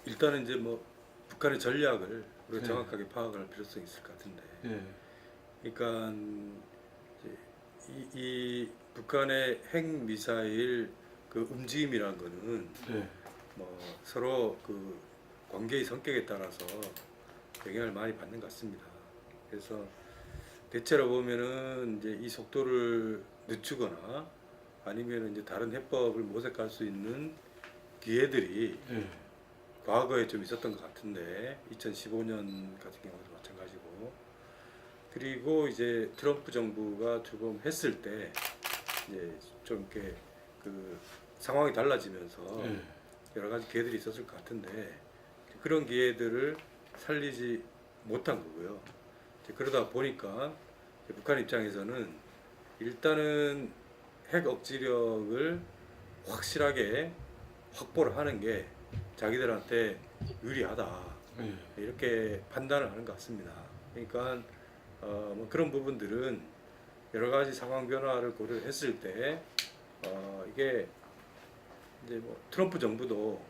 일단은 이제 뭐 북한의 전략을 우리가 네. 정확하게 파악할 필요성이 있을 것 같은데, 예. 그러니까 이제 이 북한의 핵 미사일 그 움직임이라는 거는 예. 뭐 서로 그 관계의 성격에 따라서 영향을 많이 받는 것 같습니다. 그래서 대체로 보면은 이제 이 속도를 늦추거나 아니면 이제 다른 해법을 모색할 수 있는 기회들이 예. 과거에 좀 있었던 것 같은데 2015년 같은 경우도 마찬가지고, 그리고 이제 트럼프 정부가 출범했을 때 이제 좀 이렇게 그 상황이 달라지면서 예. 여러 가지 기회들이 있었을 것 같은데 그런 기회들을 살리지 못한 거고요. 이제 그러다 보니까 이제 북한 입장에서는 일단은 핵 억지력을 확실하게 확보를 하는 게 자기들한테 유리하다, 예. 이렇게 판단을 하는 것 같습니다. 그러니까 뭐 그런 부분들은 여러 가지 상황 변화를 고려했을 때 이게 이제 뭐 트럼프 정부도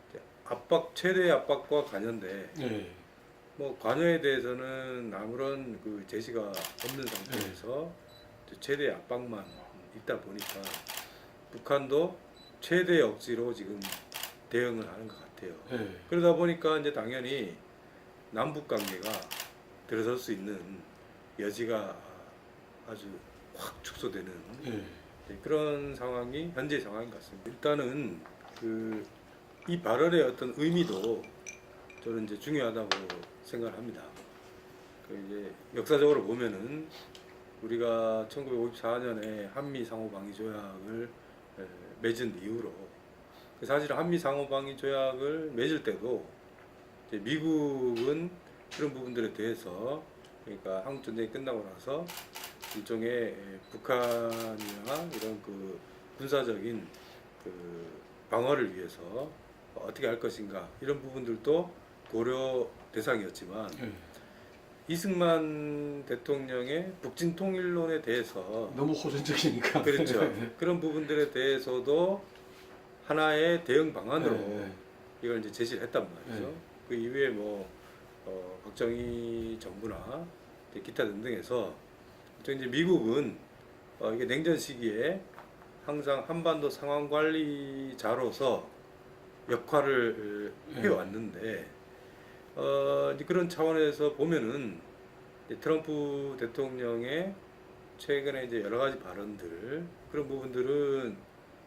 이제 최대 압박과 관여인데 예. 뭐 관여에 대해서는 아무런 그 제시가 없는 상태에서 이제 최대 압박만 있다 보니까 북한도 최대 억지로 지금 대응을 하는 것 같아요. 예. 그러다 보니까 이제 당연히 남북 관계가 들어설 수 있는 여지가 아주 확 축소되는 예. 그런 상황이 현재 상황인 것 같습니다. 일단은 이 발언의 어떤 의미도 저는 이제 중요하다고 생각을 합니다. 그 이제 역사적으로 보면은 우리가 1954년에 한미 상호방위 조약을 맺은 이후로 사실 한미 상호방위 조약을 맺을 때도 이제 미국은 그런 부분들에 대해서, 그러니까 한국 전쟁이 끝나고 나서 일종의 북한이나 이런 그 군사적인 그 방어를 위해서 어떻게 할 것인가 이런 부분들도 고려 대상이었지만 예. 이승만 대통령의 북진 통일론에 대해서 너무 호전적이니까. 그렇죠. 그런 부분들에 대해서도 하나의 대응 방안으로 예. 이걸 이제 제시를 했단 말이죠. 예. 그 이후에 뭐 박정희 정부나 기타 등등에서 이제 미국은 이게 냉전 시기에 항상 한반도 상황 관리자로서 역할을 해왔는데 이제 그런 차원에서 보면은 이제 트럼프 대통령의 최근에 이제 여러 가지 발언들, 그런 부분들은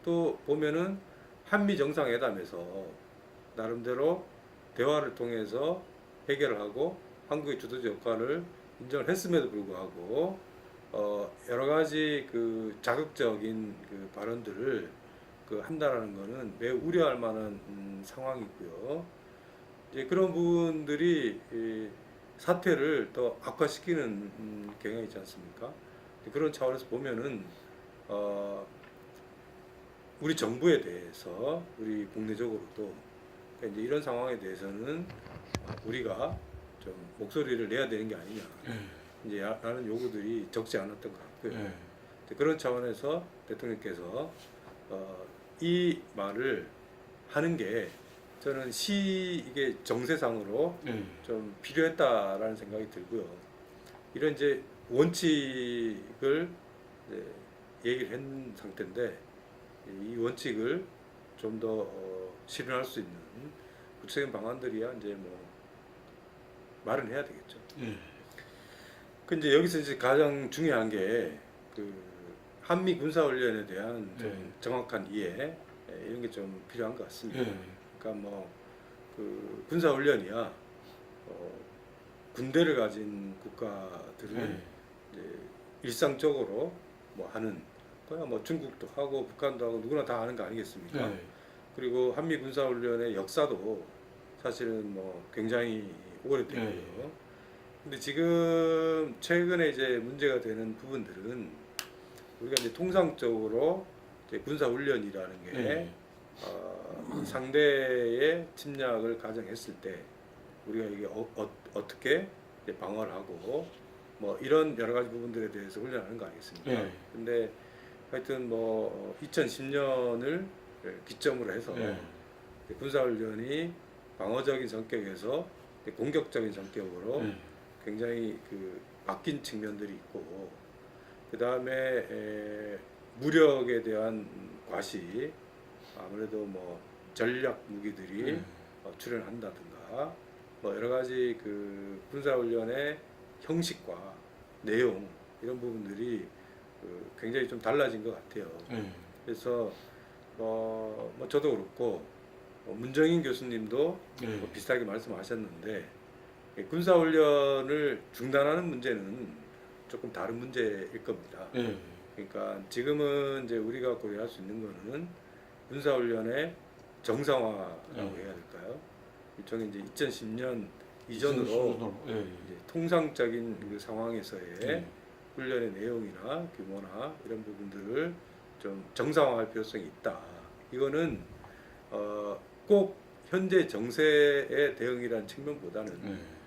또 보면은 한미 정상회담에서 나름대로 대화를 통해서 해결을 하고 한국의 주도적 역할을 인정을 했음에도 불구하고 여러 가지 그 자극적인 그 발언들을 한다라는 것은 매우 우려할 만한 상황이고요. 이제 그런 부분들이 이 사태를 더 악화시키는 경향이 있지 않습니까? 그런 차원에서 보면은 우리 정부에 대해서 우리 국내적으로도 그러니까 이제 이런 상황에 대해서는 우리가 좀 목소리를 내야 되는 게 아니냐, 이제 라는 요구들이 적지 않았던 것 같고요. 예. 그런 차원에서 대통령께서 이 말을 하는 게 저는 이게 정세상으로 예. 좀 필요했다라는 생각이 들고요. 이런 이제 원칙을 이제 얘기를 한 상태인데 이 원칙을 좀 더 실현할 수 있는 구체적인 방안들이야 이제 뭐 마련해야 되겠죠. 예. 그 이제 여기서 이제 가장 중요한 게 그 한미 군사 훈련에 대한 좀 정확한 이해, 이런 게 좀 필요한 것 같습니다. 예. 그러니까 뭐 그 군사 훈련이야 군대를 가진 국가들은 이제 일상적으로 뭐 하는 거야. 뭐 중국도 하고 북한도 하고 누구나 다 하는 거 아니겠습니까? 예. 그리고 한미 군사 훈련의 역사도 사실은 뭐 굉장히 오래되고요. 근데 지금 최근에 이제 문제가 되는 부분들은 우리가 이제 통상적으로 이제 군사 훈련이라는 게 상대의 침략을 가정했을 때 우리가 이게 어떻게 방어를 하고 뭐 이런 여러 가지 부분들에 대해서 훈련하는 거 아니겠습니까? 근데 하여튼 뭐 2010년을 기점으로 해서 군사 훈련이 방어적인 성격에서 공격적인 성격으로 굉장히 그 바뀐 측면들이 있고, 그 다음에 무력에 대한 과시, 아무래도 뭐 전략 무기들이 출현한다든가, 뭐 여러 가지 그 군사훈련의 형식과 내용 이런 부분들이 그 굉장히 좀 달라진 것 같아요. 그래서 뭐 저도 그렇고 문정인 교수님도 뭐 비슷하게 말씀하셨는데, 군사훈련을 중단하는 문제는 조금 다른 문제일 겁니다. 그러니까 지금은 이제 우리가 고려할 수 있는 거는 군사훈련의 정상화라고 해야 될까요? 일종의 이제 2010년 이전으로 이제 통상적인 그 상황에서의 훈련의 내용이나 규모나 이런 부분들을 좀 정상화할 필요성이 있다. 이거는 꼭 현재 정세의 대응이라는 측면보다는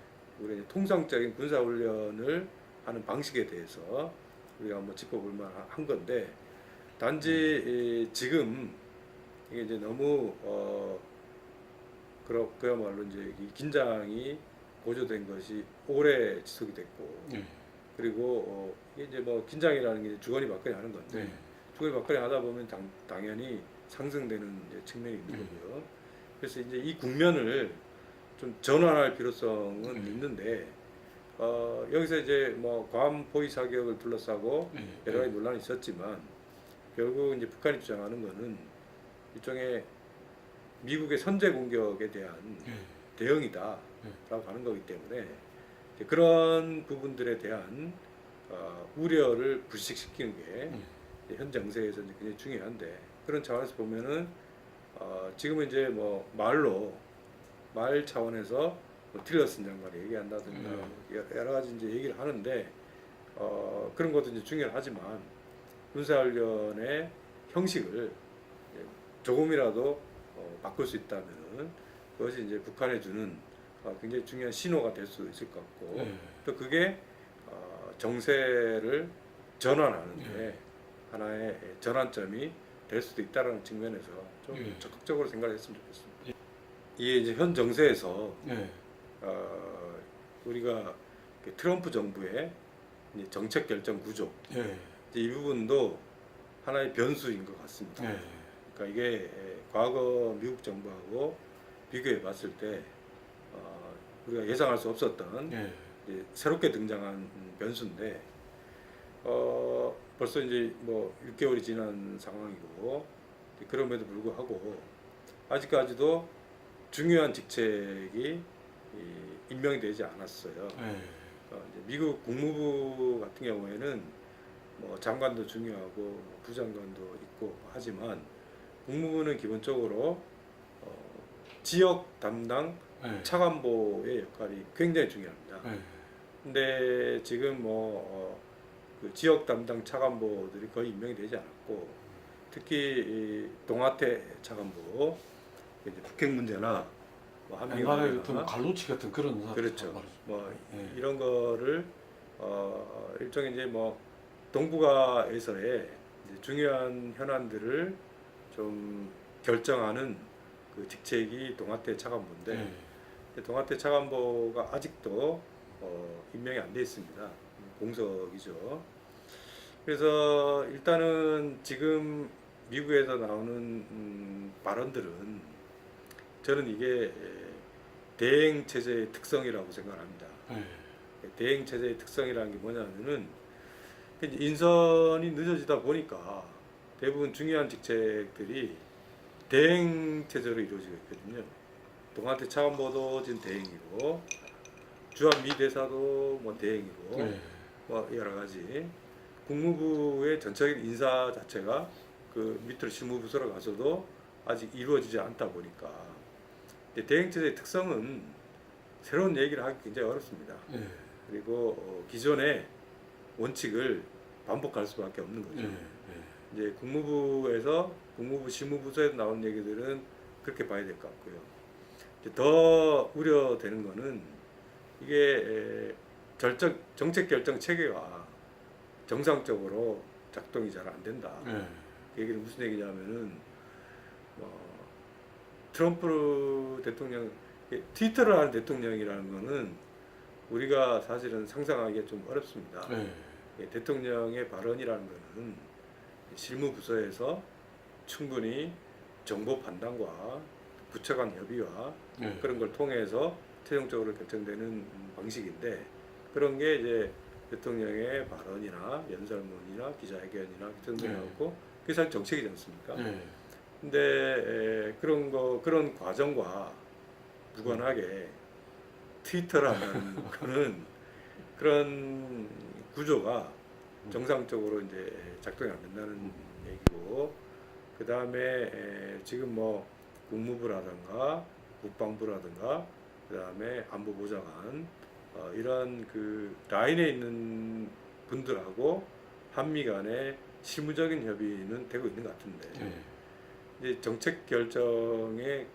우리 이제 통상적인 군사훈련을 하는 방식에 대해서 우리가 한번 짚어볼 만한 건데, 단지 지금 이게 이제 너무 그야말로 이제 이 긴장이 고조된 것이 오래 지속이 됐고, 그리고 이게 이제 뭐 긴장이라는 게 주거니 받거니 하는 건데, 주거니 받거니 하다 보면 당연히 상승되는 이제 측면이 있는 거고요. 그래서 이제 이 국면을 좀 전환할 필요성은 있는데, 여기서 이제 뭐 괌 포위 사격을 둘러싸고 여러 가지 논란이 있었지만, 결국 이제 북한이 주장하는 거는 일종의 미국의 선제 공격에 대한 대응이다라고 하는 거기 때문에, 그런 부분들에 대한 우려를 불식시키는 게 현 정세에서 이제 굉장히 중요한데, 그런 차원에서 보면은 지금은 이제 뭐 말 차원에서 뭐 틸러슨 장관이 얘기한다든가 여러 가지 이제 얘기를 하는데, 그런 것도 이제 중요하지만 군사훈련의 형식을 조금이라도 바꿀 수 있다면은 그것이 이제 북한에 주는 굉장히 중요한 신호가 될 수 있을 것 같고, 또 그게 정세를 전환하는데 하나의 전환점이 될 수도 있다라는 측면에서 좀 적극적으로 생각을 했으면 좋겠습니다. 이게 이제 현 정세에서 우리가 트럼프 정부의 이제 정책 결정 구조, 이제 이 부분도 하나의 변수인 것 같습니다. 그러니까 이게 과거 미국 정부하고 비교해 봤을 때 우리가 예상할 수 없었던 이제 새롭게 등장한 변수인데, 벌써 이제 뭐 6개월이 지난 상황이고, 그럼에도 불구하고 아직까지도 중요한 직책이 임명이 되지 않았어요. 이제 미국 국무부 같은 경우에는 뭐 장관도 중요하고 부장관도 있고 하지만, 국무부는 기본적으로 지역 담당 차관보의 역할이 굉장히 중요합니다. 근데 지금 그 지역 담당 차관보들이 거의 임명이 되지 않았고, 특히 동아태 차관보, 이제 북핵 문제나 뭐 한미 옛날에 어떤 갈로치 같은 그런 그렇죠. 뭐 이런 거를 일종의 이제 뭐 동북아에서의 이제 중요한 현안들을 좀 결정하는 그 직책이 동아태 차관보인데, 동아태 차관보가 아직도 임명이 안 돼 있습니다. 공석이죠. 그래서 일단은 지금 미국에서 나오는 발언들은 저는 이게 대행 체제의 특성이라고 생각합니다. 대행 체제의 특성이라는 게 뭐냐면은 인선이 늦어지다 보니까 대부분 중요한 직책들이 대행 체제로 이루어지고 있거든요. 동아태 차관보도 지금 대행이고, 주한 미 대사도 뭐 대행이고, 뭐 여러 가지 국무부의 전체적인 인사 자체가 그 밑으로 실무부서로 가서도 아직 이루어지지 않다 보니까, 대행 체제의 특성은 새로운 얘기를 하기 굉장히 어렵습니다. 그리고 기존의 원칙을 반복할 수밖에 없는 거죠. 이제 국무부에서 국무부 실무부서에서 나온 얘기들은 그렇게 봐야 될 것 같고요. 이제 더 우려되는 거는 이게 정책 결정 체계가 정상적으로 작동이 잘 안 된다. 그 얘기는 무슨 얘기냐면은 트럼프 대통령 트위터를 하는 대통령이라는 거는 우리가 사실은 상상하기가 좀 어렵습니다. 네. 대통령의 발언이라는 거는 실무 부서에서 충분히 정보 판단과 부처 간 협의와 네. 그런 걸 통해서 최종적으로 결정되는 방식인데, 그런 게 이제 대통령의 발언이나 연설문이나 기자회견이나 결정되고 그게 사실 정책이지 않습니까? 네. 근데 그런 과정과 무관하게 트위터라는 거는 그런 구조가 정상적으로 이제 작동이 안 된다는 얘기고, 그 다음에 지금 뭐 국무부라든가 국방부라든가 그 다음에 안보보좌관 이런 그 라인에 있는 분들하고 한미 간의 실무적인 협의는 되고 있는 것 같은데, 네. 이제 정책 결정의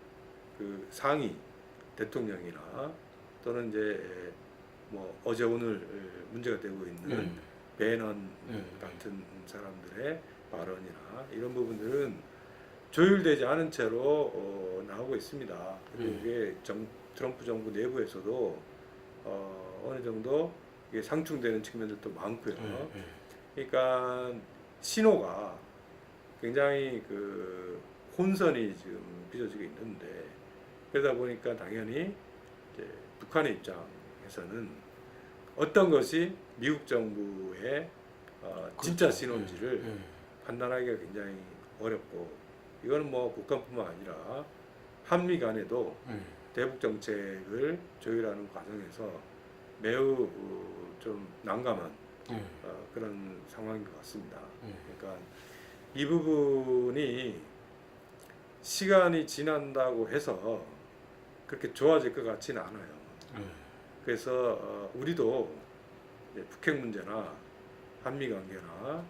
그 상위 대통령이나 또는 이제 뭐 어제 오늘 문제가 되고 있는 네. 배넌 네. 같은 사람들의 발언이나 이런 부분들은 조율되지 않은 채로 나오고 있습니다. 그리고 이게 트럼프 정부 내부에서도 어느 정도 이게 상충되는 측면들도 많고요. 그러니까 신호가 굉장히 그 혼선이 지금 빚어지고 있는데, 그러다 보니까 당연히 이제 북한의 입장에서는 어떤 것이 미국 정부의 진짜 신호인지를 판단하기가 굉장히 어렵고, 이거는 뭐 북한뿐만 아니라 한미 간에도 대북 정책을 조율하는 과정에서 매우 좀 난감한 그런 상황인 것 같습니다. 그러니까 이 부분이 시간이 지난다고 해서 그렇게 좋아질 것 같지는 않아요. 그래서 우리도 북핵 문제나 한미 관계나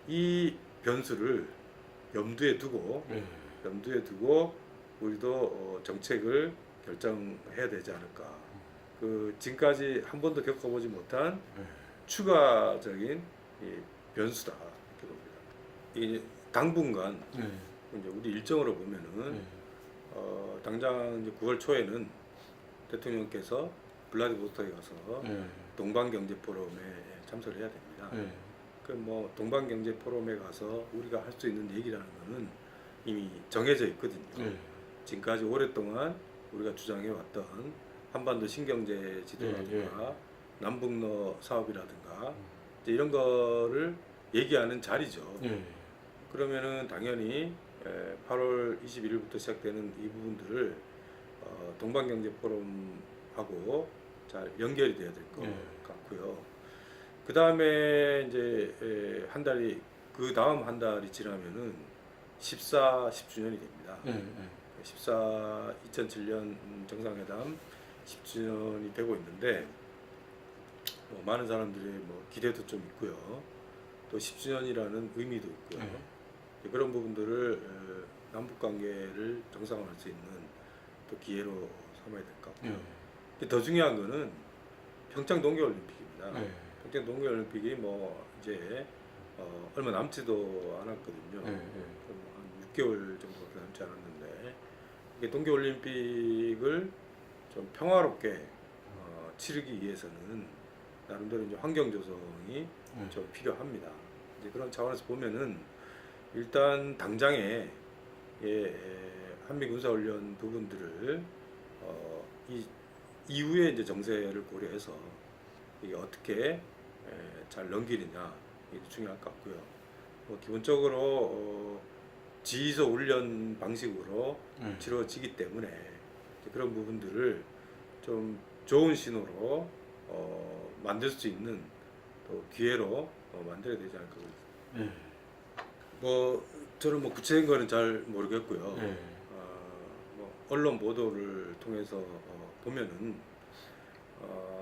이 변수를 염두에 두고 우리도 정책을 결정해야 되지 않을까. 그 지금까지 한 번도 겪어보지 못한 추가적인 이 변수다 이렇게 봅니다. 이 당분간 이제 우리 일정으로 보면은 당장 이제 9월 초에는 대통령께서 블라디보스토크에 가서 동방경제 포럼에 참석을 해야 됩니다. 그 뭐 동방경제 포럼에 가서 우리가 할 수 있는 얘기라는 거는 이미 정해져 있거든요. 지금까지 오랫동안 우리가 주장해 왔던 한반도 신경제 지도라든가 남북로 사업이라든가 이제 이런 거를 얘기하는 자리죠. 그러면은 당연히 8월 21일부터 시작되는 이 부분들을 동방경제 포럼하고 잘 연결이 돼야 될 것 같고요. 그 다음에 이제 한 달이, 그 다음 한 달이 지나면은 10주년이 됩니다. 2007년 정상회담 10주년이 되고 있는데, 뭐 많은 사람들의 뭐 기대도 좀 있고요. 또 10주년이라는 의미도 있고요. 그런 부분들을 남북 관계를 정상화할 수 있는 또 기회로 삼아야 될 것 같고요. 더 중요한 거는 평창 동계올림픽입니다. 평창 동계올림픽이 뭐 이제 얼마 남지도 않았거든요. 한 6개월 정도밖에 남지 않았는데, 이게 동계올림픽을 좀 평화롭게 치르기 위해서는 나름대로 이제 환경 조성이 좀 필요합니다. 이제 그런 차원에서 보면은 일단 당장에 한미 군사훈련 부분들을 이 이후에 이제 정세를 고려해서 이게 어떻게 잘 넘기느냐, 이게 중요할 것 같고요. 뭐 기본적으로 지휘소 훈련 방식으로 치러지기 때문에 그런 부분들을 좀 좋은 신호로 만들 수 있는 또 기회로 만들어야 되지 않을까. 뭐 저는 뭐 구체적인 거는 잘 모르겠고요. 뭐 언론 보도를 통해서 보면은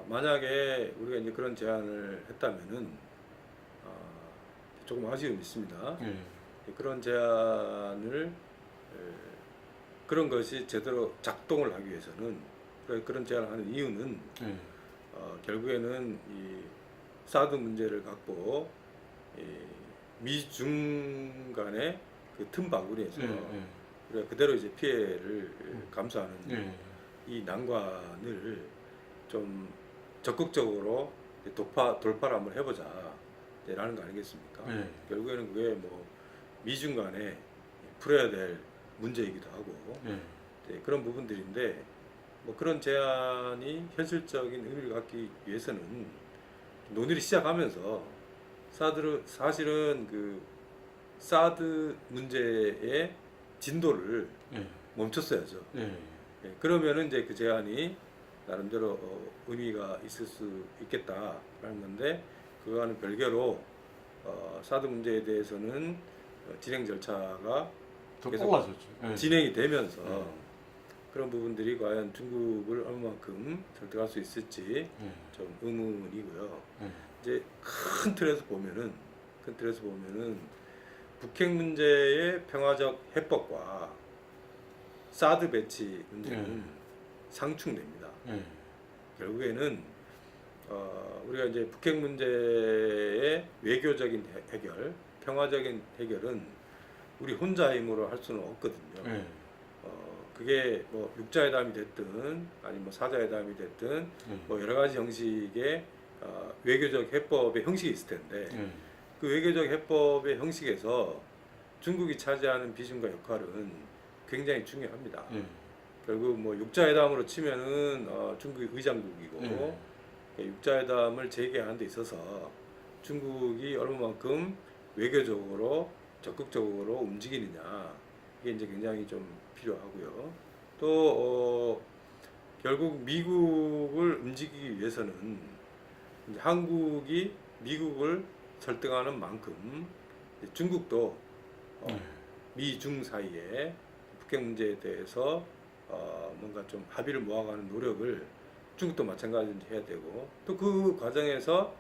만약에 우리가 이제 그런 제안을 했다면은 조금 아쉬움이 있습니다. 그런 제안을 그런 것이 제대로 작동을 하기 위해서는, 그런 제안을 하는 이유는 결국에는 이 사드 문제를 갖고 미중 간의 그 틈바구니에서 우리가 그대로 이제 피해를 감수하는 이 난관을 좀 적극적으로 돌파를 한번 해보자라는 거 아니겠습니까? 네. 결국에는 그게 뭐 미중 간에 풀어야 될 문제이기도 하고 네. 그런 부분들인데 뭐 그런 제안이 현실적인 의미를 갖기 위해서는 논의를 시작하면서 사실은 그 사드 문제의 진도를 네. 멈췄어야죠. 네. 그러면은 이제 그 제안이 나름대로 의미가 있을 수 있겠다라는 건데 그거와는 별개로 사드 문제에 대해서는 진행 절차가 더 계속 빨라졌죠. 네. 진행이 되면서 네. 그런 부분들이 과연 중국을 얼마만큼 설득할 수 있을지 네. 좀 의문이고요. 네. 이제 큰 틀에서 보면은 북핵 문제의 평화적 해법과 사드 배치 문제는 상충됩니다. 네. 결국에는 우리가 이제 북핵 문제의 외교적인 해결, 평화적인 해결은 우리 혼자 힘으로 할 수는 없거든요. 네. 그게 뭐 육자회담이 됐든 아니 뭐 사자회담이 됐든 뭐 여러 가지 형식의 외교적 해법의 형식이 있을 텐데 그 외교적 해법의 형식에서 중국이 차지하는 비중과 역할은 굉장히 중요합니다. 결국 뭐 육자회담으로 치면은 중국이 의장국이고 육자회담을 재개하는 데 있어서 중국이 얼마만큼 외교적으로 적극적으로 움직이느냐 이게 이제 굉장히 좀 필요하고요. 또 결국 미국을 움직이기 위해서는 이제 한국이 미국을 설득하는 만큼 이제 중국도 미중 사이에 북핵 문제에 대해서 뭔가 좀 합의를 모아가는 노력을 중국도 마찬가지로 해야 되고 또 그 과정에서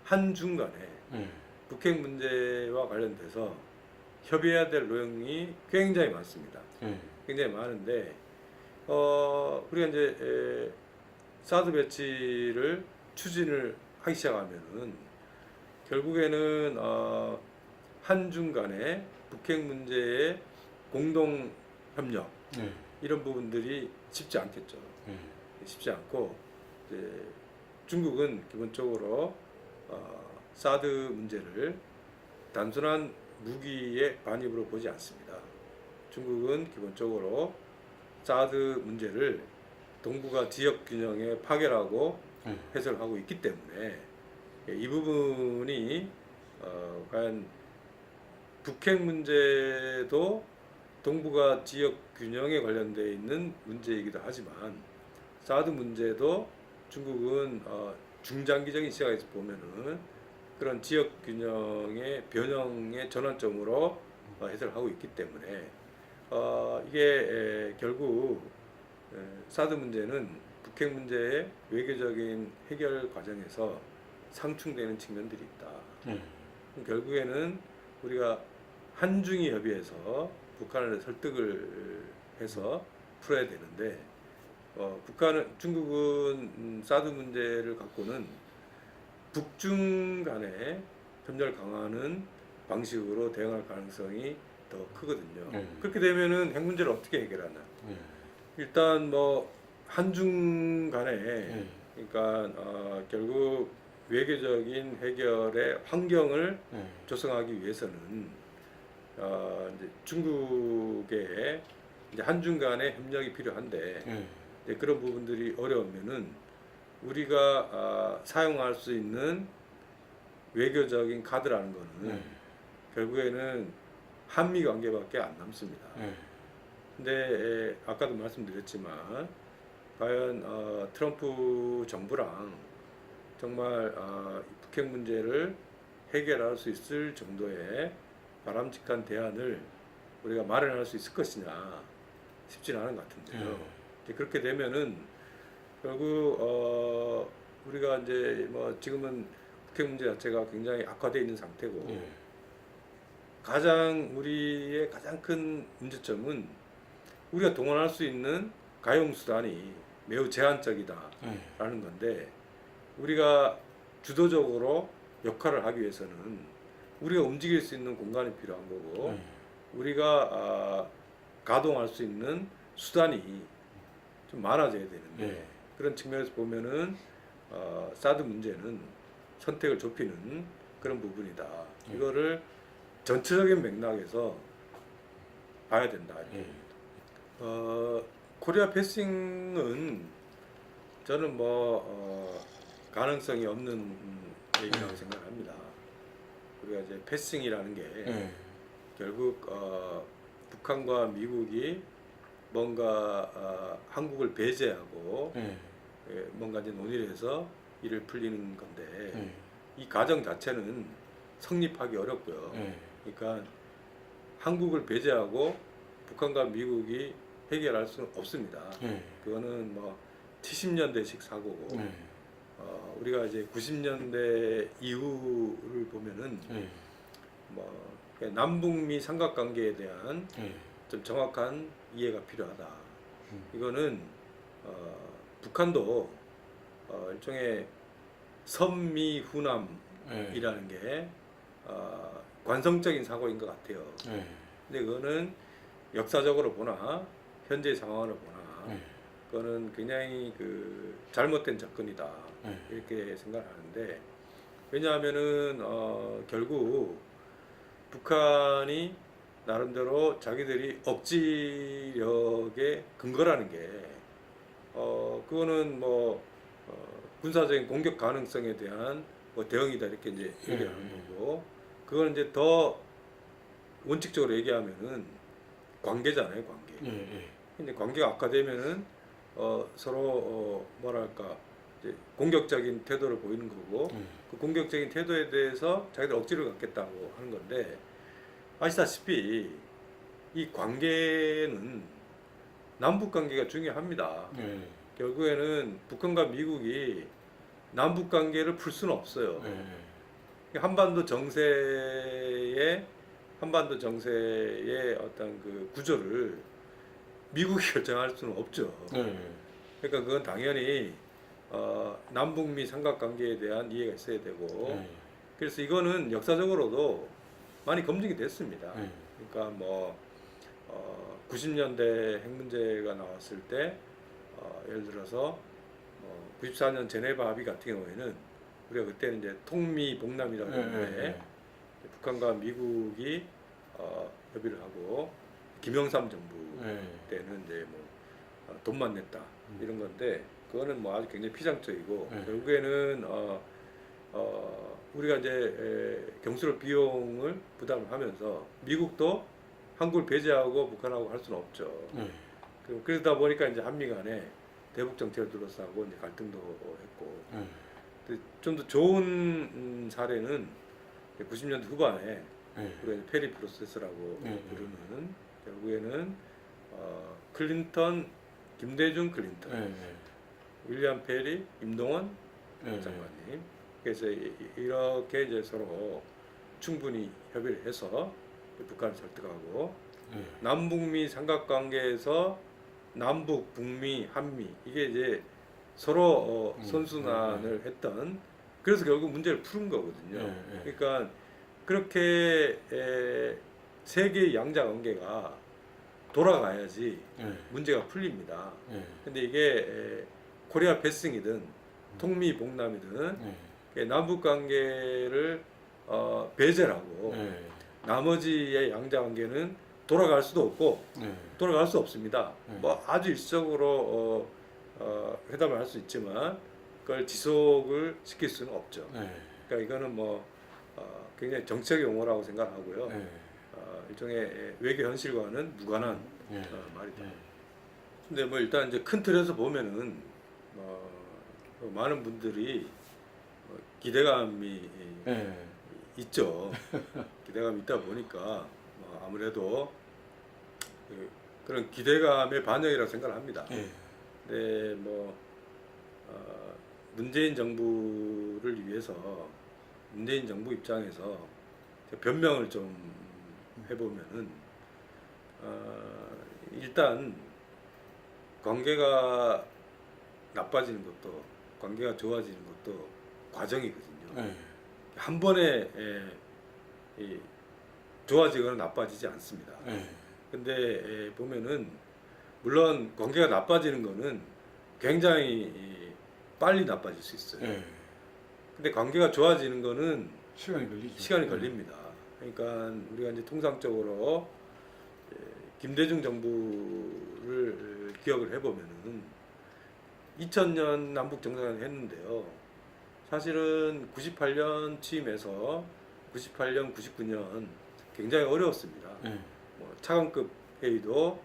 한중 간에 북핵 문제와 관련돼서 협의해야 될 내용이 굉장히 많습니다. 굉장히 많은데 우리가 이제 사드 배치를 추진을 하기 시작하면은 결국에는 한중 간에 북핵 문제의 공동 협력 이런 부분들이 쉽지 않겠죠. 쉽지 않고 이제 중국은 기본적으로 사드 문제를 단순한 무기의 반입으로 보지 않습니다. 중국은 기본적으로 사드 문제를 동북아 지역 균형의 파괴라고 해석하고 있기 때문에 이 부분이 과연 북핵 문제도 동북아 지역 균형에 관련되어 있는 문제이기도 하지만 사드 문제도 중국은 중장기적인 시각에서 보면은 그런 지역 균형의 변형의 전환점으로 해석을 하고 있기 때문에 이게 결국 사드 문제는 북핵 문제의 외교적인 해결 과정에서 상충되는 측면들이 있다. 결국에는 우리가 한중이 협의해서 북한을 설득을 해서 풀어야 되는데 중국은 사드 문제를 갖고는 북중 간의 협력을 강화하는 방식으로 대응할 가능성이 더 크거든요. 그렇게 되면은 핵 문제를 어떻게 해결하나? 일단 뭐 한중 간에 그러니까 결국 외교적인 해결의 환경을 조성하기 위해서는 이제 중국의 이제 한중 간의 협력이 필요한데 이제 그런 부분들이 어려우면은 우리가 사용할 수 있는 외교적인 카드라는 거는 결국에는 한미 관계밖에 안 남습니다. 근데 아까도 말씀드렸지만 과연 트럼프 정부랑 정말 북핵 문제를 해결할 수 있을 정도의 바람직한 대안을 우리가 마련할 수 있을 것이냐 쉽지는 않은 것 같은데요. 그렇게 되면은 결국 우리가 이제 뭐 지금은 북핵 문제 자체가 굉장히 악화되어 있는 상태고 우리의 가장 큰 문제점은 우리가 동원할 수 있는 가용 수단이 매우 제한적이다라는 건데 우리가 주도적으로 역할을 하기 위해서는 우리가 움직일 수 있는 공간이 필요한 거고 우리가 가동할 수 있는 수단이 좀 많아져야 되는데 예. 그런 측면에서 보면은 사드 문제는 선택을 좁히는 그런 부분이다. 이거를 전체적인 맥락에서 봐야 된다. 예. 코리아 패싱은 저는 가능성이 없는 얘기라고 생각합니다. 우리가 이제 패싱이라는 게 예. 결국 북한과 미국이 뭔가 한국을 배제하고 예. 뭔가 이제 논의를 해서 일을 풀리는 건데 예. 이 과정 자체는 성립하기 어렵고요. 예. 그러니까 한국을 배제하고 북한과 미국이 해결할 수는 없습니다. 예. 그거는 70년대식 사고고 예. 우리가 이제 90년대 이후를 보면은 예. 남북미 삼각관계에 대한 예. 좀 정확한 이해가 필요하다. 음. 이거는 북한도 일종의 선미후남이라는 게 관성적인 사고인 것 같아요. 예. 근데 그거는 역사적으로 보나 현재 상황으로 보나 예. 그거는 굉장히 잘못된 접근이다 예. 이렇게 생각하는데 왜냐하면은 결국 북한이 나름대로 자기들이 억지력의 근거라는 게 그거는 군사적인 공격 가능성에 대한 대응이다 이렇게 이제 얘기하는 거고 그거는 이제 더 원칙적으로 얘기하면은 관계잖아요, 관계. 예. 근데 관계가 악화되면은 서로 뭐랄까 이제 공격적인 태도를 보이는 거고 그 공격적인 태도에 대해서 자기들 억지를 갖겠다고 하는 건데 아시다시피 이 관계는 남북 관계가 중요합니다. 예. 결국에는 북한과 미국이 남북 관계를 풀 수는 없어요. 한반도 정세의 어떤 그 구조를 미국이 결정할 수는 없죠. 그러니까 그건 당연히 남북미 삼각관계에 대한 이해가 있어야 되고 그래서 이거는 역사적으로도 많이 검증이 됐습니다. 그러니까 90년대 핵 문제가 나왔을 때 예를 들어서 94년 제네바 합의 같은 경우에는 우리가 그때는 이제 통미봉남이라고 하는데 북한과 미국이 협의를 하고 김영삼 정부 때는 이제 돈만 냈다 이런 건데 그거는 아주 굉장히 피상적이고 결국에는 우리가 이제 경수로 비용을 부담을 하면서 미국도 한국을 배제하고 북한하고 할 수는 없죠. 그러다 보니까 이제 한미 간에 대북 정책을 둘러싸고 이제 갈등도 했고 좀 더 좋은 사례는 90년대 후반에 우리가 이제 페리 프로세스라고 부르는 결국에는 클린턴, 김대중 클린턴, 윌리엄 페리, 임동원 장관님 그래서 이렇게 이제 서로 충분히 협의를 해서 북한을 설득하고 남북미 삼각관계에서 남북, 북미, 한미 이게 이제 서로 선순환을 했던 그래서 결국 문제를 푸는 거거든요. 그러니까 그렇게 세계의 양자 관계가 돌아가야지 문제가 풀립니다. 근데 이게 코리아 패싱이든 통미봉남이든 남북 관계를 배제를 하고 나머지의 양자 관계는 돌아갈 수도 없고 돌아갈 수 없습니다. 아주 일시적으로 회담을 할 수 있지만 그걸 지속을 시킬 수는 없죠. 그러니까 이거는 굉장히 정책 용어라고 생각하고요. 일종의 외교 현실과는 무관한 말이다. 근데 일단 이제 큰 틀에서 보면은 많은 분들이 기대감이 있죠. 기대감이 있다 보니까 아무래도 그런 기대감의 반영이라고 생각을 합니다. 근데 문재인 정부를 위해서 문재인 정부 입장에서 변명을 좀 해보면은 일단 관계가 나빠지는 것도 관계가 좋아지는 것도 과정이거든요. 한 번에 좋아지거나 나빠지지 않습니다. 근데 보면은 물론 관계가 나빠지는 거는 굉장히 빨리 나빠질 수 있어요. 예. 근데 관계가 좋아지는 거는 시간이 걸리죠. 시간이 걸립니다. 그러니까 우리가 이제 통상적으로 김대중 정부를 기억을 해보면은 2000년 남북 정상회담 했는데요. 사실은 98년 취임해서 98년, 99년 굉장히 어려웠습니다. 예. 뭐 차관급 회의도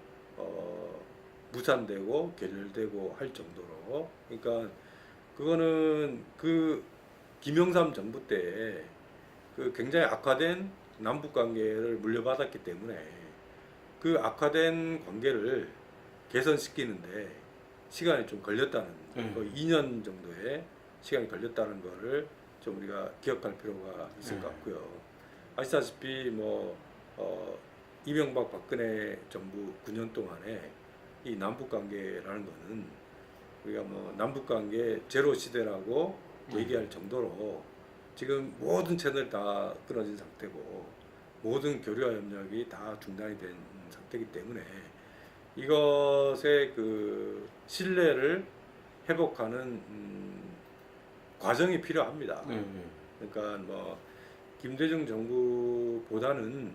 무산되고 결렬되고 할 정도로, 그러니까 그거는 그 김영삼 정부 때 그 굉장히 악화된 남북 관계를 물려받았기 때문에 그 악화된 관계를 개선시키는데 시간이 좀 걸렸다는, 거의 2년 정도의 시간이 걸렸다는 거를 좀 우리가 기억할 필요가 있을 것 같고요. 아시다시피 뭐 이명박 박근혜 정부 9년 동안에 이 남북 관계라는 거는 우리가 뭐 남북 관계 제로 시대라고 얘기할 정도로 지금 모든 채널이 다 끊어진 상태고 모든 교류와 협력이 다 중단이 된 상태이기 때문에 이것의 그 신뢰를 회복하는 과정이 필요합니다. 그러니까 뭐 김대중 정부보다는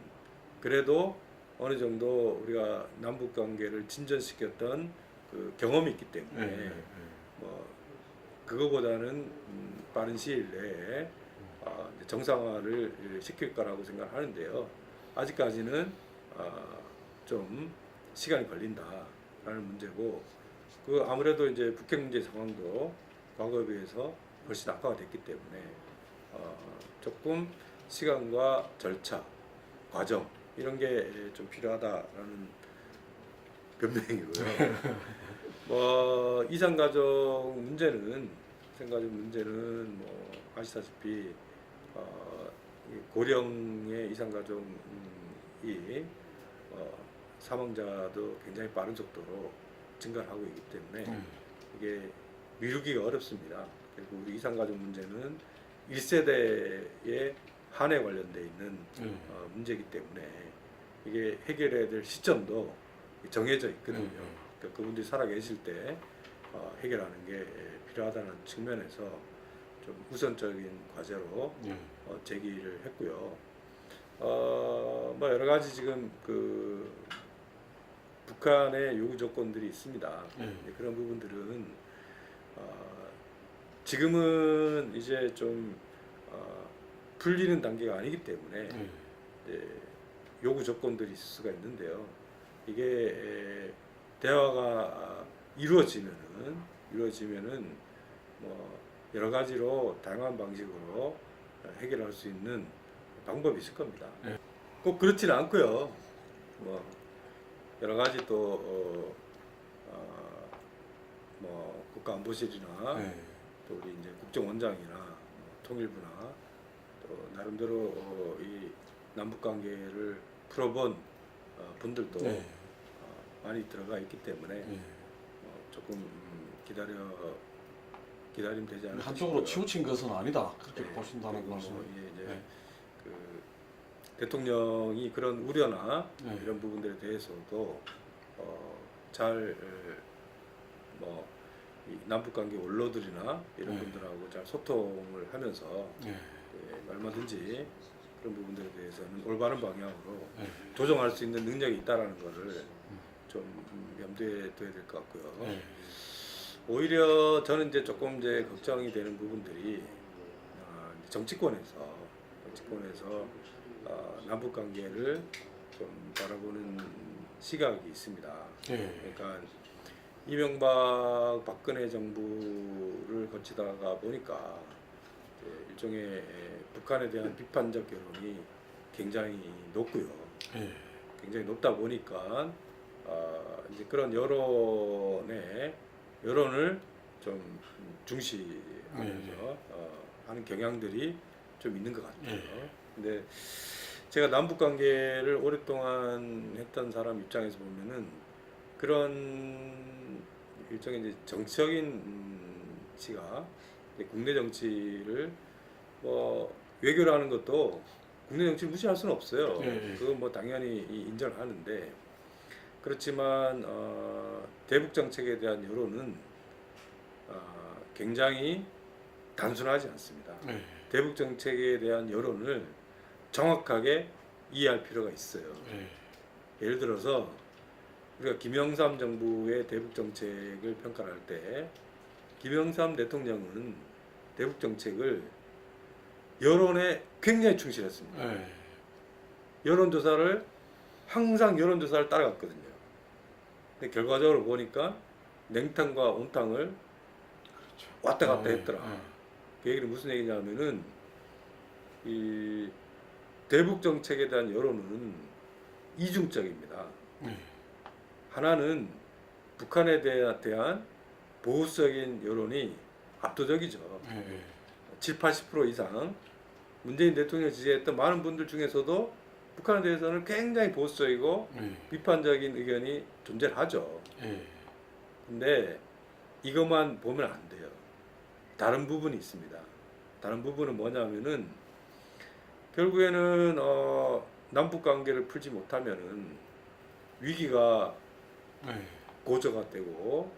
그래도 어느 정도 우리가 남북 관계를 진전시켰던 그 경험이 있기 때문에 뭐 그거보다는 빠른 시일 내에 이제 정상화를 시킬 거라고 생각하는데요. 아직까지는 좀 시간이 걸린다라는 문제고, 그 아무래도 이제 북핵 문제 상황도 과거에 비해서 훨씬 악화가 됐기 때문에 조금 시간과 절차, 과정 이런 게 좀 필요하다라는 변명이고요. 뭐 이산가족 문제는 뭐 아시다시피 고령의 이산가족이 사망자도 굉장히 빠른 속도로 증가하고 있기 때문에 이게 미루기가 어렵습니다. 그리고 우리 이산가족 문제는 1세대의 한에 관련돼 있는 문제이기 때문에 이게 해결해야 될 시점도 정해져 있거든요. 그러니까 그분들이 살아계실 때 해결하는 게 필요하다는 측면에서 좀 우선적인 과제로 제기를 했고요. 뭐 여러 가지 지금 그 북한의 요구 조건들이 있습니다. 그런 부분들은 지금은 이제 좀 풀리는 단계가 아니기 때문에 이제 요구 조건들이 있을 수가 있는데요. 이게 대화가 이루어지면은 뭐 여러 가지로 다양한 방식으로 해결할 수 있는 방법이 있을 겁니다. 꼭 그렇지는 않고요. 뭐 여러 가지 또 뭐 국가안보실이나 또 우리 이제 국정원장이나 통일부나 또 나름대로 이 남북 관계를 풀어본 분들도 많이 들어가 있기 때문에 조금 기다리면 되지 않을까 한쪽으로 싶고요. 치우친 것은 아니다. 그렇게 보신다는 그리고 말씀. 뭐 이제 그 대통령이 그런 우려나 이런 부분들에 대해서도 잘 뭐 남북 관계 원로들이나 이런 분들하고 잘 소통을 하면서 얼마든지 그런 부분들에 대해서는 올바른 방향으로 조정할 수 있는 능력이 있다라는 거를 좀 염두에 둬야 될 것 같고요. 오히려 저는 이제 조금 이제 걱정이 되는 부분들이 정치권에서 남북 관계를 좀 바라보는 시각이 있습니다. 그러니까 이명박 박근혜 정부를 거치다가 보니까 일종의 북한에 대한 비판적 여론이 굉장히 높고요. 굉장히 높다 보니까 이제 그런 여론을 좀 중시하면서 하는 경향들이 좀 있는 것 같아요. 근데 제가 남북 관계를 오랫동안 했던 사람 입장에서 보면은 그런 일종의 이제 정치적인 시각, 국내 정치를 뭐 외교를 하는 것도 국내 정치를 무시할 수는 없어요. 그건 뭐 당연히 인정을 하는데 그렇지만 대북 정책에 대한 여론은 굉장히 단순하지 않습니다. 네. 대북 정책에 대한 여론을 정확하게 이해할 필요가 있어요. 네. 예를 들어서 우리가 김영삼 정부의 대북 정책을 평가할 때 김영삼 대통령은 대북 정책을 여론에 굉장히 충실했습니다. 네. 여론조사를 항상 여론조사를 따라갔거든요. 근데 결과적으로 보니까 냉탕과 온탕을 그렇죠. 왔다 갔다 네. 했더라. 네. 그 얘기는 무슨 얘기냐면은 이 대북 정책에 대한 여론은 이중적입니다. 네. 하나는 북한에 대한 보수적인 여론이 압도적이죠. 네. 7, 80% 이상 문재인 대통령을 지지했던 많은 분들 중에서도 북한에 대해서는 굉장히 보수적이고 네. 비판적인 의견이 존재하죠. 네. 근데 이것만 보면 안 돼요. 다른 부분이 있습니다. 다른 부분은 뭐냐면은 결국에는 남북 관계를 풀지 못하면은 위기가 네. 고조가 되고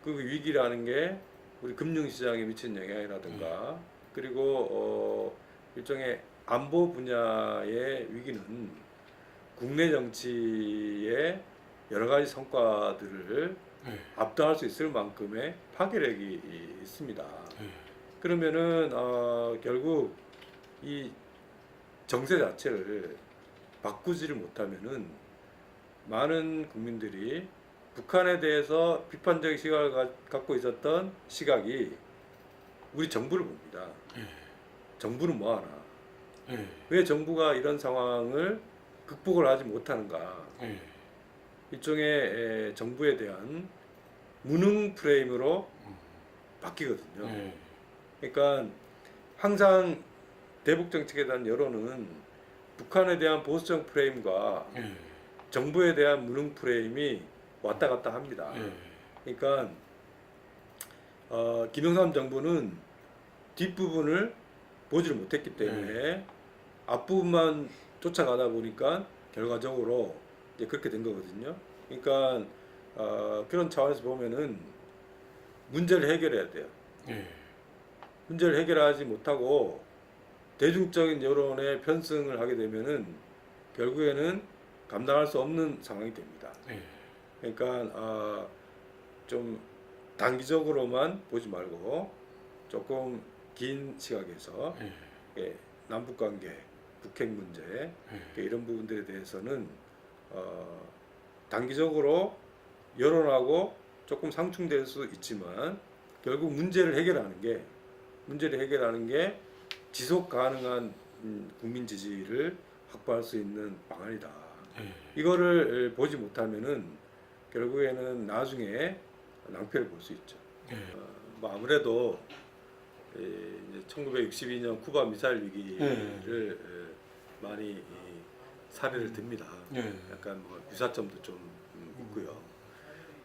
그 위기라는 게 우리 금융시장에 미치는 영향이라든가 그리고 일종의 안보 분야의 위기는 국내 정치의 여러 가지 성과들을 네. 압도할 수 있을 만큼의 파괴력이 있습니다. 네. 그러면은 결국 이 정세 자체를 바꾸지를 못하면은 많은 국민들이 북한에 대해서 비판적 시각을 갖고 있었던 시각이 우리 정부를 봅니다. 네. 정부는 뭐하나? 네. 왜 정부가 이런 상황을 극복을 하지 못하는가? 네. 일종의 정부에 대한 무능 프레임으로 바뀌거든요. 네. 그러니까 항상 대북 정책에 대한 여론은 북한에 대한 보수적 프레임과 네. 정부에 대한 무능 프레임이 왔다 갔다 합니다. 네. 그러니까 김영삼 정부는 뒷부분을 보지를 못했기 때문에 앞부분만 쫓아가다 보니까 결과적으로 이제 그렇게 된 거거든요. 그러니까 그런 차원에서 보면은 문제를 해결해야 돼요. 네. 문제를 해결하지 못하고 대중적인 여론에 편승을 하게 되면은 결국에는 감당할 수 없는 상황이 됩니다. 네. 그러니까 좀 단기적으로만 보지 말고 조금 긴 시각에서 네. 예, 남북관계, 북핵 문제 이런 부분들에 대해서는 단기적으로 여론하고 조금 상충될 수 있지만 결국 문제를 해결하는 게 지속 가능한 국민 지지를 확보할 수 있는 방안이다. 네. 이거를 보지 못하면은 결국에는 나중에 낭패를 볼 수 있죠. 네. 뭐 아무래도 이제 1962년 쿠바 미사일 위기를 많이 사례를 듭니다. 네. 약간 뭐 유사점도 좀 있고요.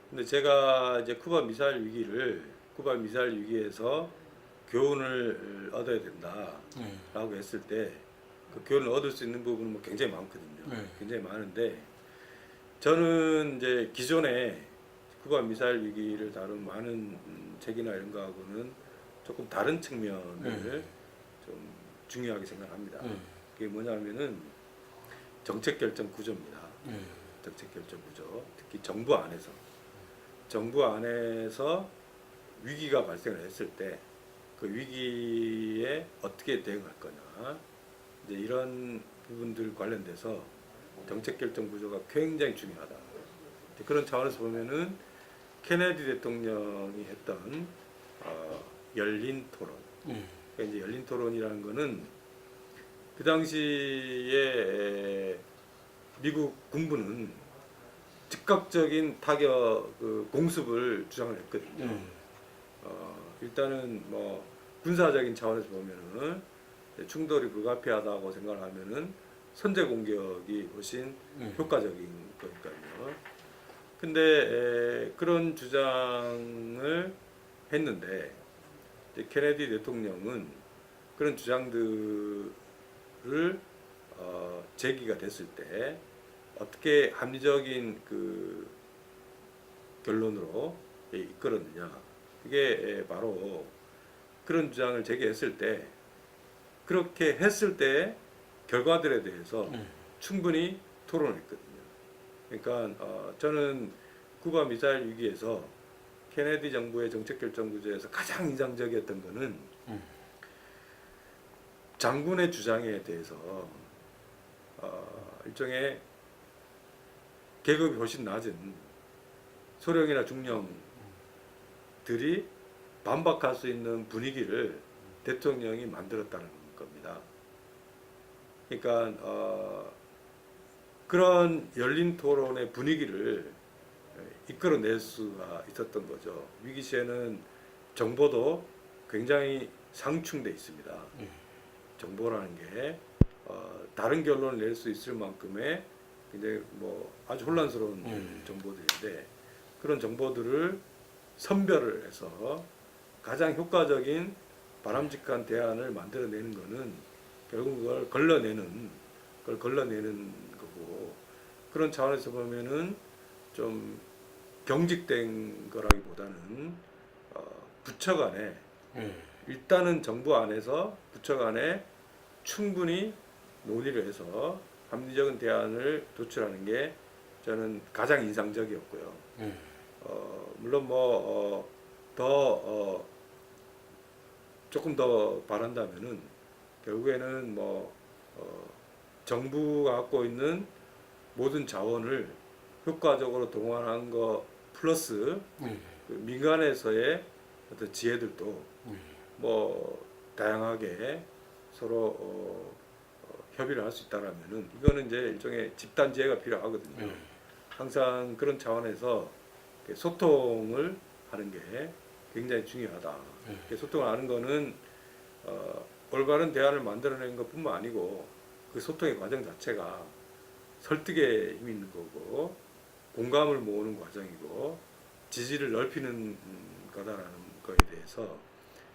근데 제가 이제 쿠바 미사일 위기에서 교훈을 얻어야 된다라고 했을 때 그 교훈을 얻을 수 있는 부분은 뭐 굉장히 많거든요. 네. 굉장히 많은데 저는 이제 기존에 쿠바 미사일 위기를 다룬 많은 책이나 이런 거하고는 조금 다른 측면을 좀 중요하게 생각합니다. 그게 뭐냐면은 정책 결정 구조입니다. 정책 결정 구조, 특히 정부 안에서 위기가 발생을 했을 때 그 위기에 어떻게 대응할 거냐, 이제 이런 부분들 관련돼서 정책 결정 구조가 굉장히 중요하다. 그런 차원에서 보면은 케네디 대통령이 했던 열린 토론. 그러니까 이제 열린 토론이라는 거는 그 당시에 미국 군부는 즉각적인 타격 공습을 주장을 했거든요. 일단은 뭐 군사적인 차원에서 보면은 충돌이 불가피하다고 생각을 하면은 선제 공격이 훨씬 효과적인 거니까요. 근데 그런 주장을 했는데 이제 케네디 대통령은 그런 주장들을 제기가 됐을 때 어떻게 합리적인 그 결론으로 이끌었느냐. 그게 바로 그런 주장을 제기했을 때, 그렇게 했을 때 결과들에 대해서 충분히 토론했거든요. 그러니까 저는 쿠바 미사일 위기에서 케네디 정부의 정책 결정 구조에서 가장 인상적이었던 거는 장군의 주장에 대해서 일종의 계급이 훨씬 낮은 소령이나 중령들이 반박할 수 있는 분위기를 대통령이 만들었다는 겁니다. 그러니까 그런 열린 토론의 분위기를 이끌어낼 수가 있었던 거죠. 위기 시에는 정보도 굉장히 상충돼 있습니다. 정보라는 게 다른 결론을 낼 수 있을 만큼의 굉장히 뭐 아주 혼란스러운 정보들인데, 그런 정보들을 선별을 해서 가장 효과적인 바람직한 대안을 만들어내는 거는 결국 그걸 걸러내는 거고, 그런 차원에서 보면은 좀 경직된 거라기보다는 부처 간에 일단은 정부 안에서 부처 간에 충분히 논의를 해서 합리적인 대안을 도출하는 게 저는 가장 인상적이었고요. 물론 조금 더 바란다면은 결국에는 정부가 갖고 있는 모든 자원을 효과적으로 동원한 거 플러스 그 민간에서의 어떤 지혜들도 다양하게 서로 협의를 할 수 있다라면은 이거는 이제 일종의 집단 지혜가 필요하거든요. 항상 그런 차원에서 소통을 하는 게 굉장히 중요하다. 소통을 하는 거는 올바른 대안을 만들어내는 것뿐만 아니고 그 소통의 과정 자체가 설득에 힘이 있는 거고 공감을 모으는 과정이고 지지를 넓히는 거다라는 거에 대해서,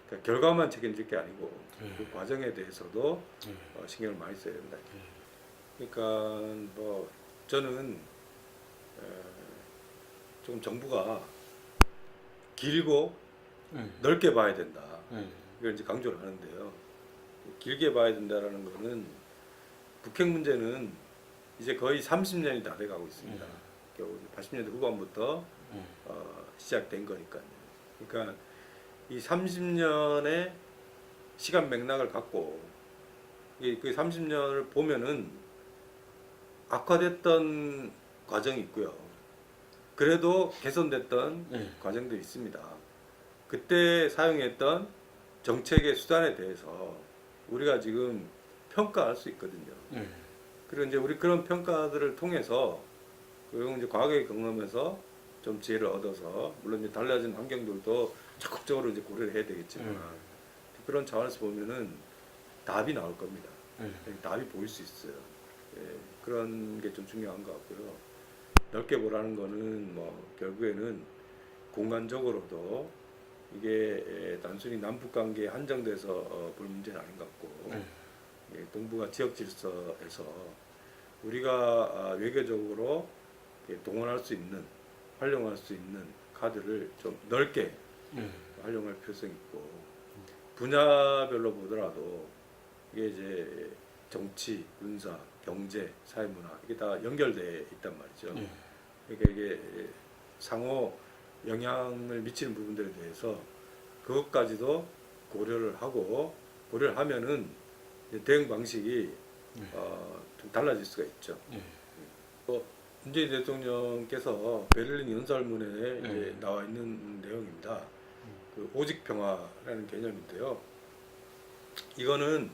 그러니까 결과만 책임질 게 아니고 그 과정에 대해서도 신경을 많이 써야 된다. 그러니까 저는 조금 정부가 길고 넓게 봐야 된다. 이걸 이제 강조를 하는데요. 길게 봐야 된다라는 거는 북핵 문제는 이제 거의 30년이 다 돼가고 있습니다. 겨우 80년대 후반부터 시작된 거니까요. 그러니까 이 30년의 시간 맥락을 갖고 그 30년을 보면은 악화됐던 과정이 있고요. 그래도 개선됐던 과정도 있습니다. 그때 사용했던 정책의 수단에 대해서 우리가 지금 평가할 수 있거든요. 그리고 이제 우리 그런 평가들을 통해서 그리고 이제 과거의 경험에서 좀 지혜를 얻어서, 물론 이제 달라진 환경들도 적극적으로 이제 고려를 해야 되겠지만 그런 차원에서 보면은 답이 나올 겁니다. 답이 보일 수 있어요. 그런 게 좀 중요한 것 같고요. 넓게 보라는 거는 결국에는 공간적으로도 이게 단순히 남북 관계에 한정돼서 볼 문제는 아닌 것 같고, 동북아 지역 질서에서 우리가 외교적으로 동원할 수 있는, 활용할 수 있는 카드를 좀 넓게 활용할 필요성이 있고, 분야별로 보더라도 이게 이제 정치, 군사, 경제, 사회문화 이게 다 연결돼 있단 말이죠. 그러니까 이게 상호 영향을 미치는 부분들에 대해서 그것까지도 고려를 하면은 대응 방식이 좀 달라질 수가 있죠. 문재인 대통령께서 베를린 연설문에 이제 나와 있는 내용입니다. 그 오직 평화라는 개념인데요. 이거는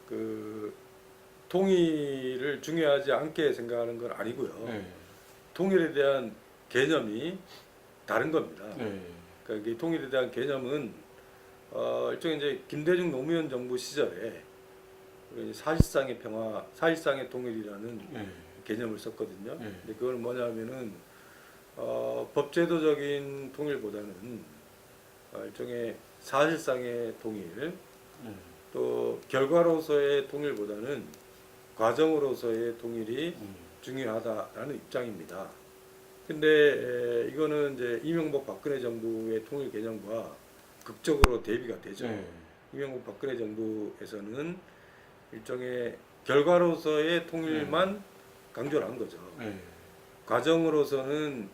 그 통일을 중요하지 않게 생각하는 건 아니고요. 통일에 대한 개념이 다른 겁니다. 그러니까 이 통일에 대한 개념은 일종의 이제 김대중 노무현 정부 시절에 사실상의 평화, 사실상의 통일이라는 개념을 썼거든요. 근데 그건 뭐냐면은 법제도적인 통일보다는 일종의 사실상의 통일, 또 결과로서의 통일보다는 과정으로서의 통일이 중요하다라는 입장입니다. 근데 이거는 이제 이명박 박근혜 정부의 통일 개념과 극적으로 대비가 되죠. 네. 이명박 박근혜 정부에서는 일종의 결과로서의 통일만 강조를 한 거죠. 네. 과정으로서는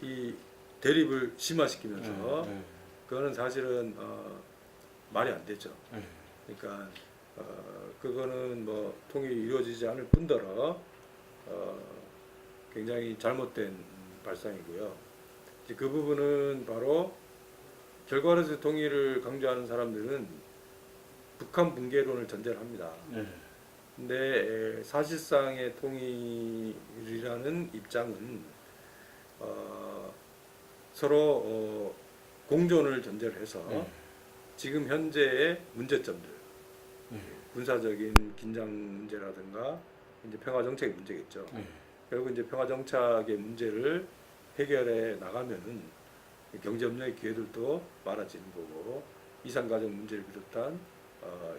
이 대립을 심화시키면서 네. 그거는 사실은 말이 안 되죠. 네. 그러니까 그거는 뭐 통일이 이루어지지 않을 뿐더러 굉장히 잘못된 발상이고요. 이제 그 부분은 바로 결과로서 통일을 강조하는 사람들은 북한 붕괴론을 전제를 합니다. 네. 근데 사실상의 통일이라는 입장은 서로 공존을 전제로 해서 네. 지금 현재의 문제점들, 네. 군사적인 긴장 문제라든가 이제 평화 정책의 문제겠죠. 네. 결국 이제 평화 정착의 문제를 해결해 나가면은 경제 협력의 기회들도 많아지는 거고 이산 가족 문제를 비롯한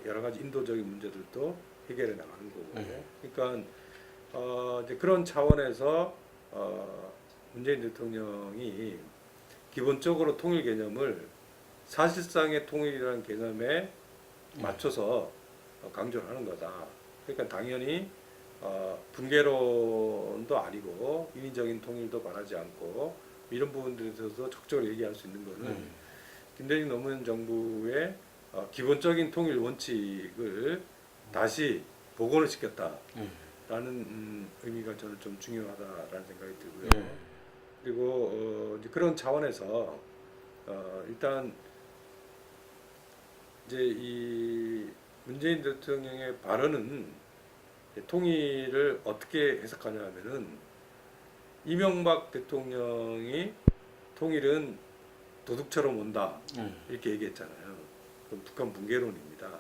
여러 가지 인도적인 문제들도 해결해 나가는 거고. 네. 그러니까 이제 그런 차원에서 문재인 대통령이 기본적으로 통일 개념을 사실상의 통일이라는 개념에 맞춰서 강조를 하는 거다. 그러니까 당연히 붕괴론도 아니고 인위적인 통일도 바라지 않고 이런 부분들에 있어서 적극적으로 얘기할 수 있는 거는 김대중 노무현 정부의 기본적인 통일 원칙을 다시 복원을 시켰다라는 의미가 저는 좀 중요하다라는 생각이 들고요. 그리고 이제 그런 차원에서 일단 이제 이 문재인 대통령의 발언은 통일을 어떻게 해석하냐 하면은 이명박 대통령이 통일은 도둑처럼 온다 이렇게 얘기했잖아요. 그건 북한 붕괴론입니다.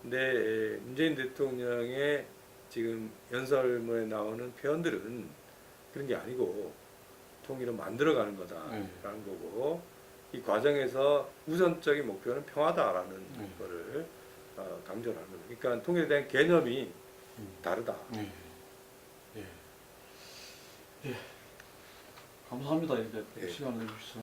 근데 문재인 대통령의 지금 연설문에 나오는 표현들은 그런 게 아니고 통일은 만들어가는 거다라는 거고 이 과정에서 우선적인 목표는 평화다라는 거를 강조를 하는 거예요. 그러니까 통일에 대한 개념이 다르다. 감사합니다. 이제 예. 시간을 내주셔서.